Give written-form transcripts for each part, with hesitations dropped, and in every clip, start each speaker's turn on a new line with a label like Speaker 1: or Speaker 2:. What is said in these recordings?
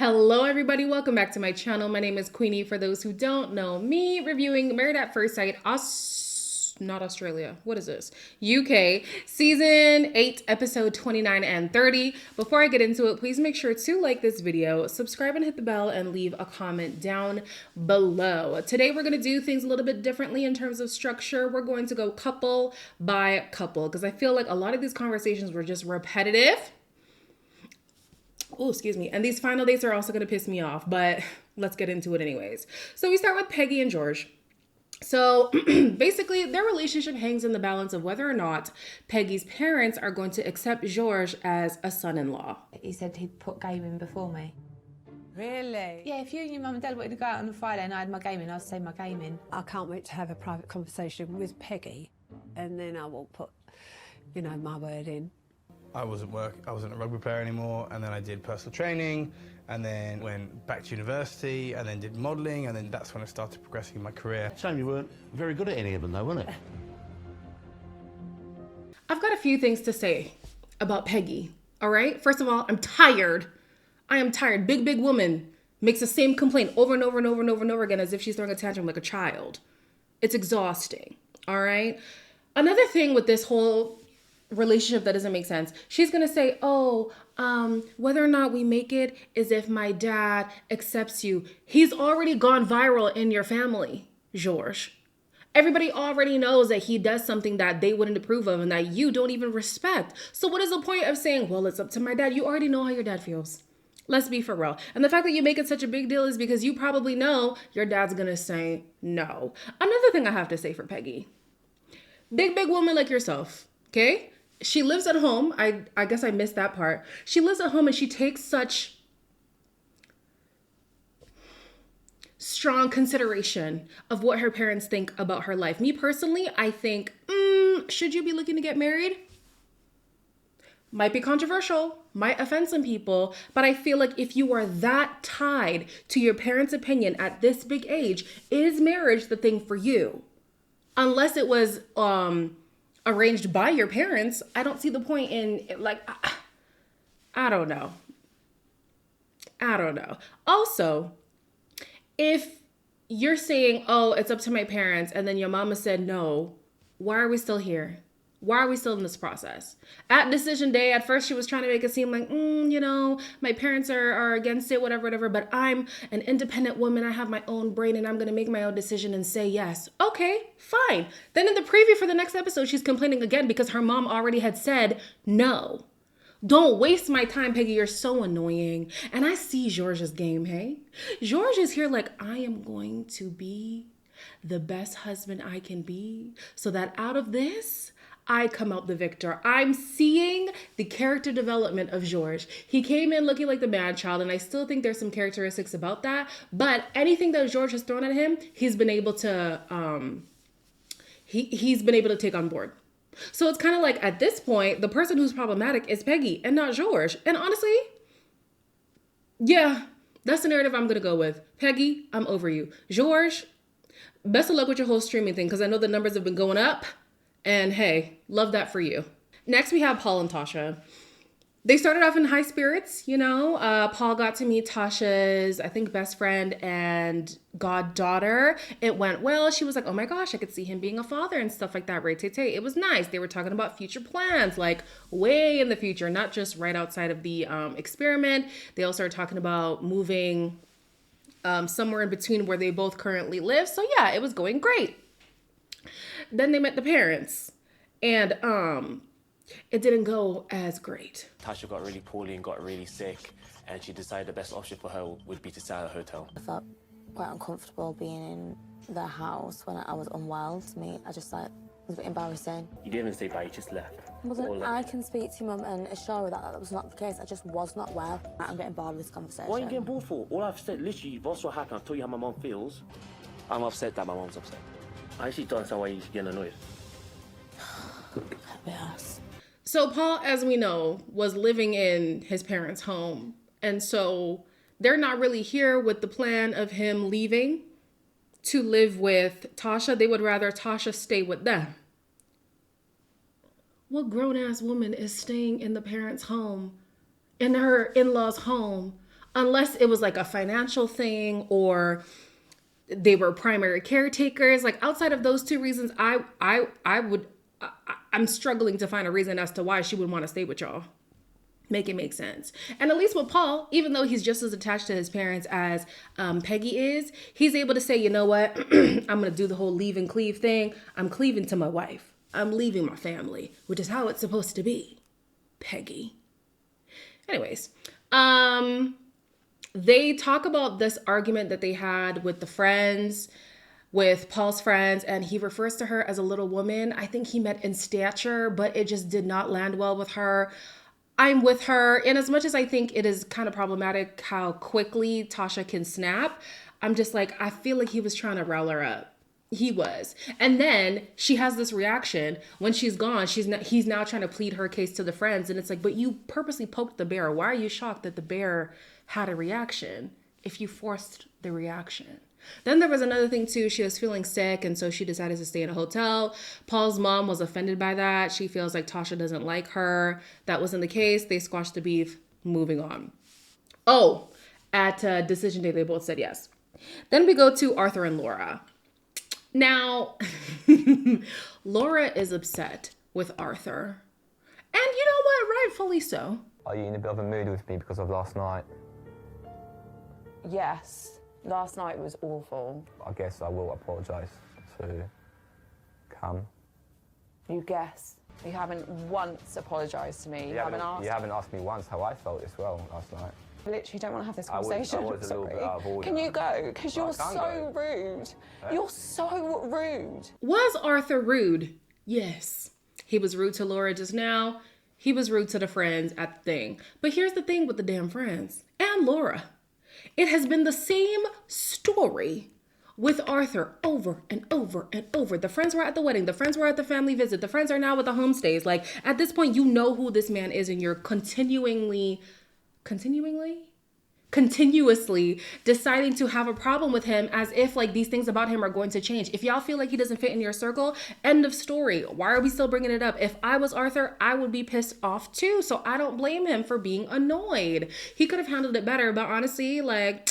Speaker 1: Hello everybody, welcome back to my channel. My name is Queenie. For those who don't know me, reviewing Married at First Sight, not Australia, what is this? UK, season 8, episode 29 and 30. Before I get into it, please make sure to like this video, subscribe and hit the bell, and leave a comment down below. Today we're going to do things a little bit differently in terms of structure. We're going to go couple by couple because I feel like a lot of these conversations were just repetitive. Oh, excuse me. And these final dates are also going to piss me off, but let's get into it anyways. So we start with Peggy and George. So basically their relationship hangs in the balance of whether or not Peggy's parents are going to accept George as a son-in-law.
Speaker 2: He said he'd put gaming before me.
Speaker 3: Really?
Speaker 2: Yeah, if you and your mum and dad wanted to go out on a Friday and I had my gaming, I'd say my gaming.
Speaker 3: I can't wait to have a private conversation with Peggy, and then I will put, my word in.
Speaker 4: I wasn't a rugby player anymore, and then I did personal training, and then went back to university, and then did modelling, and then that's when I started progressing in my career.
Speaker 5: Shame you weren't very good at any of them though, wasn't it?
Speaker 1: I've got a few things to say about Peggy, all right? First of all, I'm tired. I am tired. Big woman makes the same complaint over and over and over and over and over again as if she's throwing a tantrum like a child. It's exhausting, all right? Another thing with this whole relationship that doesn't make sense. She's gonna say, whether or not we make it is if my dad accepts you. He's already gone viral in your family, George. Everybody already knows that he does something that they wouldn't approve of and that you don't even respect. So what is the point of saying, well, it's up to my dad? You already know how your dad feels. Let's be for real. And the fact that you make it such a big deal is because you probably know your dad's gonna say no. Another thing I have to say for Peggy, big woman like yourself, okay? She lives at home. I guess I missed that part. She lives at home and she takes such strong consideration of what her parents think about her life. Me personally, I think, should you be looking to get married? Might be controversial, might offend some people, but I feel like if you are that tied to your parents' opinion at this big age, is marriage the thing for you? Unless it was, arranged by your parents, I don't see the point in, I don't know. Also, if you're saying, oh, it's up to my parents, and then your mama said no, why are we still here? Why are we still in this process? At decision day, at first she was trying to make it seem like, my parents are against it, whatever, but I'm an independent woman. I have my own brain and I'm going to make my own decision and say yes. Okay, fine. Then in the preview for the next episode, she's complaining again because her mom already had said no. Don't waste my time, Peggy. You're so annoying. And I see George's game, hey? George is here like, I am going to be the best husband I can be so that out of this, I come out the victor. I'm seeing the character development of George. He came in looking like the mad child, and I still think there's some characteristics about that. But anything that George has thrown at him, he's been able to he's been able to take on board. So it's kind of like at this point, the person who's problematic is Peggy and not George. And honestly, yeah, that's the narrative I'm gonna go with. Peggy, I'm over you. George, best of luck with your whole streaming thing because I know the numbers have been going up. And hey, love that for you. Next, we have Paul and Tasha. They started off in high spirits, Paul got to meet Tasha's, I think, best friend and goddaughter. It went well. She was like, oh my gosh, I could see him being a father and stuff like that. Right, It was nice. They were talking about future plans, like way in the future, not just right outside of the experiment. They also started talking about moving somewhere in between where they both currently live. So yeah, it was going great. Then they met the parents, and it didn't go as great.
Speaker 6: Tasha got really poorly and got really sick, and she decided the best option for her would be to stay at a hotel.
Speaker 7: I felt quite uncomfortable being in the house when I was unwell. To me, it was a bit embarrassing.
Speaker 6: You didn't even say bye, you just left.
Speaker 7: I can speak to Mum and assure her that was not the case. I just was not well. I'm getting bored of this conversation.
Speaker 6: What are you getting bored for? All I've said, literally, what's what happened, I've told you how my mum feels. I'm upset that my mum's upset. I actually don't understand why you're getting annoyed.
Speaker 7: Yes.
Speaker 1: So Paul, as we know, was living in his parents' home. And so they're not really here with the plan of him leaving to live with Tasha. They would rather Tasha stay with them. What grown-ass woman is staying in the parents' home, in her in-laws' home, unless it was like a financial thing or they were primary caretakers. Like outside of those two reasons, I'm struggling to find a reason as to why she would want to stay with y'all. Make it make sense. And at least with Paul, even though he's just as attached to his parents as Peggy is, he's able to say, you know what, I'm going to do the whole leave and cleave thing. I'm cleaving to my wife. I'm leaving my family, which is how it's supposed to be. Peggy. Anyways, they talk about this argument that they had with the friends, with Paul's friends, and he refers to her as a little woman. I think he meant in stature, but it just did not land well with her. I'm with her. And as much as I think it is kind of problematic how quickly Tasha can snap, I'm just like, I feel like he was trying to rile her up. He was. And then she has this reaction when she's gone. He's now trying to plead her case to the friends. And it's like, but you purposely poked the bear. Why are you shocked that the bear had a reaction if you forced the reaction? Then there was another thing too. She was feeling sick, and so she decided to stay in a hotel. Paul's mom was offended by that. She feels like Tasha doesn't like her. That wasn't the case. They squashed the beef. Moving on. Oh, at decision day, they both said yes. Then we go to Arthur and Laura. Now, Laura is upset with Arthur. And you know what? Rightfully so.
Speaker 8: Are you in a bit of a mood with me because of last night?
Speaker 2: Yes. Last night was awful.
Speaker 8: I guess I will apologise to Cam.
Speaker 2: You guess. You haven't once apologised to me.
Speaker 8: You haven't asked me once how I felt as well last night.
Speaker 2: I literally don't want to have this
Speaker 8: I
Speaker 2: conversation.
Speaker 8: was a little bit out of order.
Speaker 2: Can you go? Because you're so rude.
Speaker 8: Eh?
Speaker 2: You're so rude.
Speaker 1: Was Arthur rude? Yes. He was rude to Laura just now. He was rude to the friends at the thing. But here's the thing with the damn friends and Laura. It has been the same story with Arthur over and over and over. The friends were at the wedding. The friends were at the family visit. The friends are now with the homestays. Like, at this point, you know who this man is, and you're continuously deciding to have a problem with him as if like these things about him are going to change. If y'all feel like he doesn't fit in your circle, end of story. Why are we still bringing it up? If I was Arthur, I would be pissed off too. So I don't blame him for being annoyed. He could have handled it better, but honestly, like,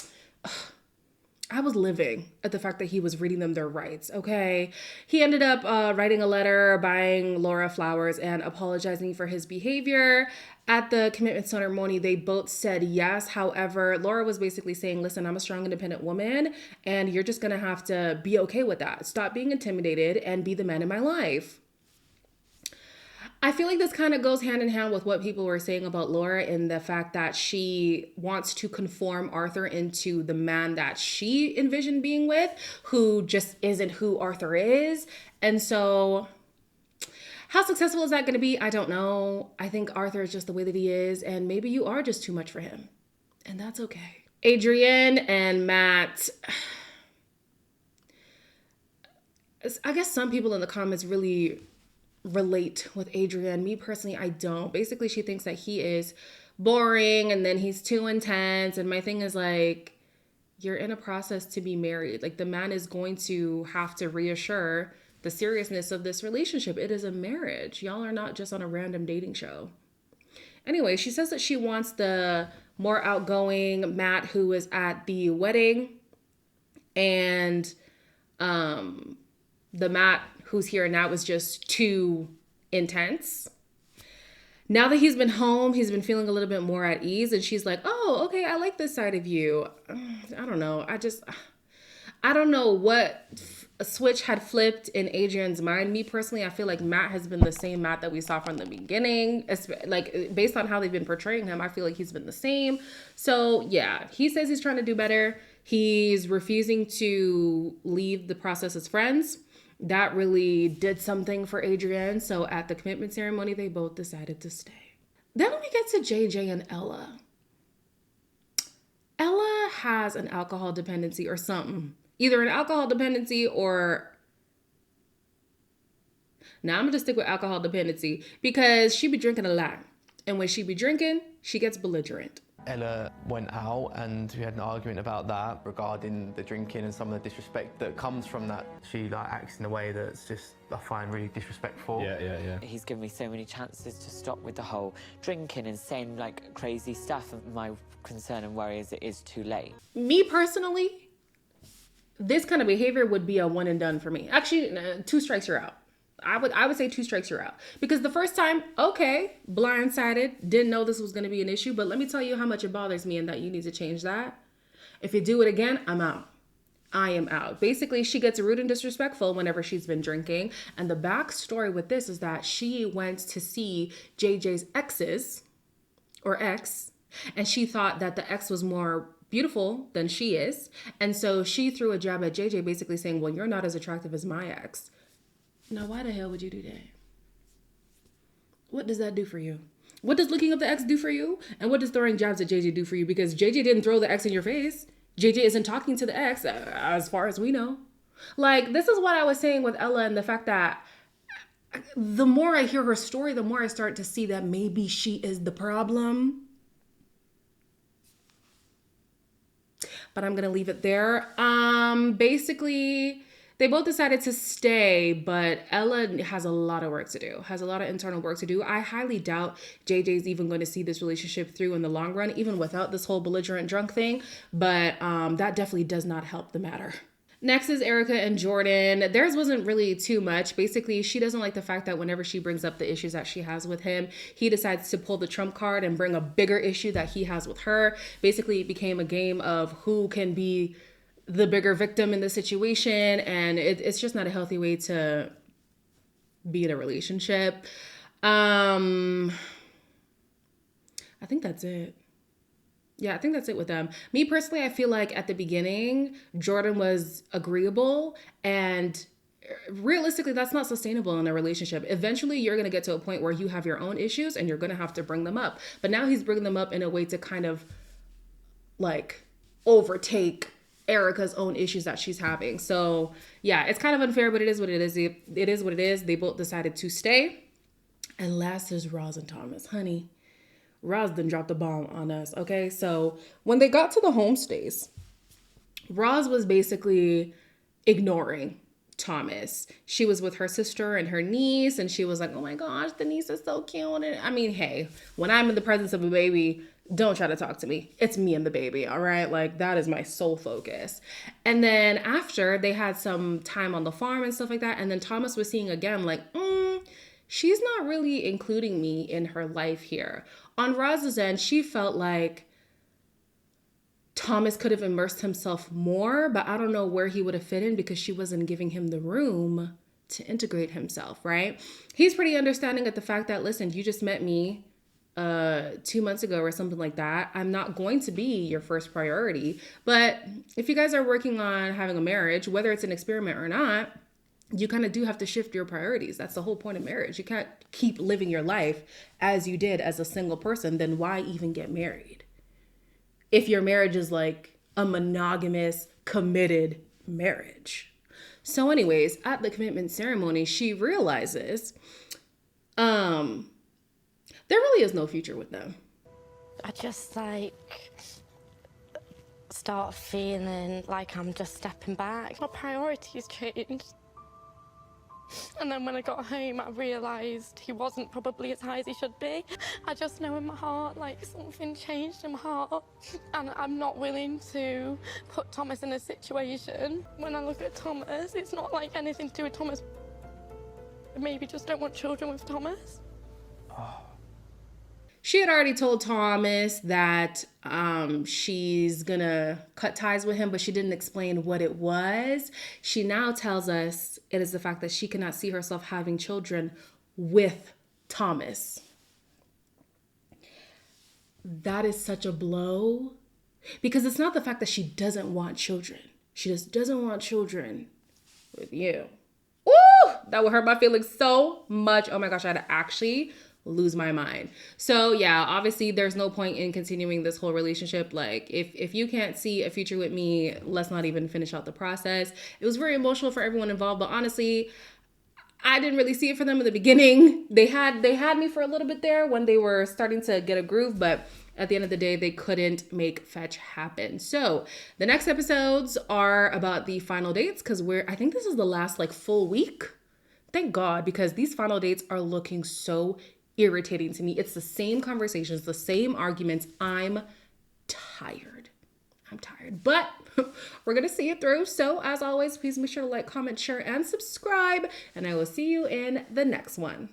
Speaker 1: I was living at the fact that he was reading them their rights, okay? He ended up writing a letter, buying Laura flowers, and apologizing for his behavior. At the commitment ceremony, they both said yes. However, Laura was basically saying, listen, I'm a strong, independent woman, and you're just going to have to be okay with that. Stop being intimidated and be the man in my life. I feel like this kind of goes hand in hand with what people were saying about Laura in the fact that she wants to conform Arthur into the man that she envisioned being with, who just isn't who Arthur is. And so how successful is that going to be? I don't know. I think Arthur is just the way that he is, and maybe you are just too much for him. And that's okay. Adrienne and Matt, I guess some people in the comments really relate with Adrienne. Me personally, I don't. Basically, she thinks that he is boring and then he's too intense. And my thing is like, you're in a process to be married. Like, the man is going to have to reassure the seriousness of this relationship. It is a marriage. Y'all are not just on a random dating show. Anyway, she says that she wants the more outgoing Matt who was at the wedding, and the Matt who's here now was just too intense. Now that he's been home, he's been feeling a little bit more at ease, and she's like, oh, okay, I like this side of you. I don't know. I don't know what switch had flipped in Adrienne's mind. Me personally, I feel like Matt has been the same Matt that we saw from the beginning. Like, based on how they've been portraying him, I feel like he's been the same. So yeah, he says he's trying to do better. He's refusing to leave the process as friends. That really did something for Adrienne. So at the commitment ceremony, they both decided to stay. Then we get to JJ and Ella. Ella has an alcohol dependency or something. Either an alcohol dependency or... Now I'm going to stick with alcohol dependency because she be drinking a lot. And when she be drinking, she gets belligerent.
Speaker 8: Ella went out and we had an argument about that regarding the drinking and some of the disrespect that comes from that. She like acts in a way that's just, I find, really disrespectful.
Speaker 5: Yeah.
Speaker 9: He's given me so many chances to stop with the whole drinking and saying like crazy stuff. And my concern and worry is it is too late.
Speaker 1: Me personally, this kind of behavior would be a one and done for me. Actually, 2 strikes you're out. I would say 2 strikes you're out. Because the first time, okay, blindsided, didn't know this was going to be an issue, but let me tell you how much it bothers me and that you need to change that. If you do it again, I'm out. I am out. Basically, she gets rude and disrespectful whenever she's been drinking. And the backstory with this is that she went to see JJ's ex, and she thought that the ex was more beautiful than she is. And so she threw a jab at JJ, basically saying, well, you're not as attractive as my ex. Now, why the hell would you do that? What does that do for you? What does looking up the ex do for you? And what does throwing jabs at JJ do for you? Because JJ didn't throw the ex in your face. JJ isn't talking to the ex, as far as we know. Like, this is what I was saying with Ella and the fact that the more I hear her story, the more I start to see that maybe she is the problem. But I'm going to leave it there. Basically, they both decided to stay, but Ella has a lot of work to do, has a lot of internal work to do. I highly doubt JJ's even going to see this relationship through in the long run, even without this whole belligerent drunk thing. But that definitely does not help the matter. Next is Erica and Jordan. Theirs wasn't really too much. Basically, she doesn't like the fact that whenever she brings up the issues that she has with him, he decides to pull the trump card and bring a bigger issue that he has with her. Basically, it became a game of who can be the bigger victim in the situation, and it's just not a healthy way to be in a relationship. I think that's it. Yeah, I think that's it with them. Me personally, I feel like at the beginning, Jordan was agreeable, and realistically, that's not sustainable in a relationship. Eventually, you're going to get to a point where you have your own issues and you're going to have to bring them up. But now he's bringing them up in a way to kind of like overtake Erica's own issues that she's having. So yeah, it's kind of unfair, but it is what it is. It is what it is. They both decided to stay. And last is Roz and Thomas. Honey, Roz done dropped the bomb on us. Okay, so when they got to the homestays, Roz was basically ignoring Thomas. She was with her sister and her niece, and she was like, oh my gosh, the niece is so cute. And I mean, hey, when I'm in the presence of a baby, don't try to talk to me. It's me and the baby, all right? Like, that is my sole focus. And then after, they had some time on the farm and stuff like that, and then Thomas was seeing again, like, she's not really including me in her life here. On Roz's end, she felt like Thomas could have immersed himself more, but I don't know where he would have fit in because she wasn't giving him the room to integrate himself, right? He's pretty understanding at the fact that, listen, you just met me 2 months ago or something like that. I'm not going to be your first priority. But if you guys are working on having a marriage, whether it's an experiment or not, you kind of do have to shift your priorities. That's the whole point of marriage. You can't keep living your life as you did as a single person. Then why even get married? If your marriage is like a monogamous, committed marriage. So anyways, at the commitment ceremony, she realizes there really is no future with them.
Speaker 10: I just like start feeling like I'm just stepping back. My priorities changed. And then when I got home, I realised he wasn't probably as high as he should be. I just know in my heart, like, something changed in my heart. And I'm not willing to put Thomas in a situation. When I look at Thomas, it's not like anything to do with Thomas. I maybe just don't want children with Thomas.
Speaker 1: She had already told Thomas that she's gonna cut ties with him, but she didn't explain what it was. She now tells us it is the fact that she cannot see herself having children with Thomas. That is such a blow, because it's not the fact that she doesn't want children. She just doesn't want children with you. Ooh, that would hurt my feelings so much. Oh my gosh, I had to actually lose my mind. So yeah, obviously there's no point in continuing this whole relationship. Like, if you can't see a future with me, let's not even finish out the process. It was very emotional for everyone involved, but honestly, I didn't really see it for them in the beginning. They had me for a little bit there when they were starting to get a groove, but at the end of the day, they couldn't make fetch happen. So the next episodes are about the final dates, because I think this is the last like full week. Thank God, because these final dates are looking so irritating to me. It's the same conversations, the same arguments. I'm tired. But we're going to see it through. So as always, please make sure to like, comment, share, and subscribe. And I will see you in the next one.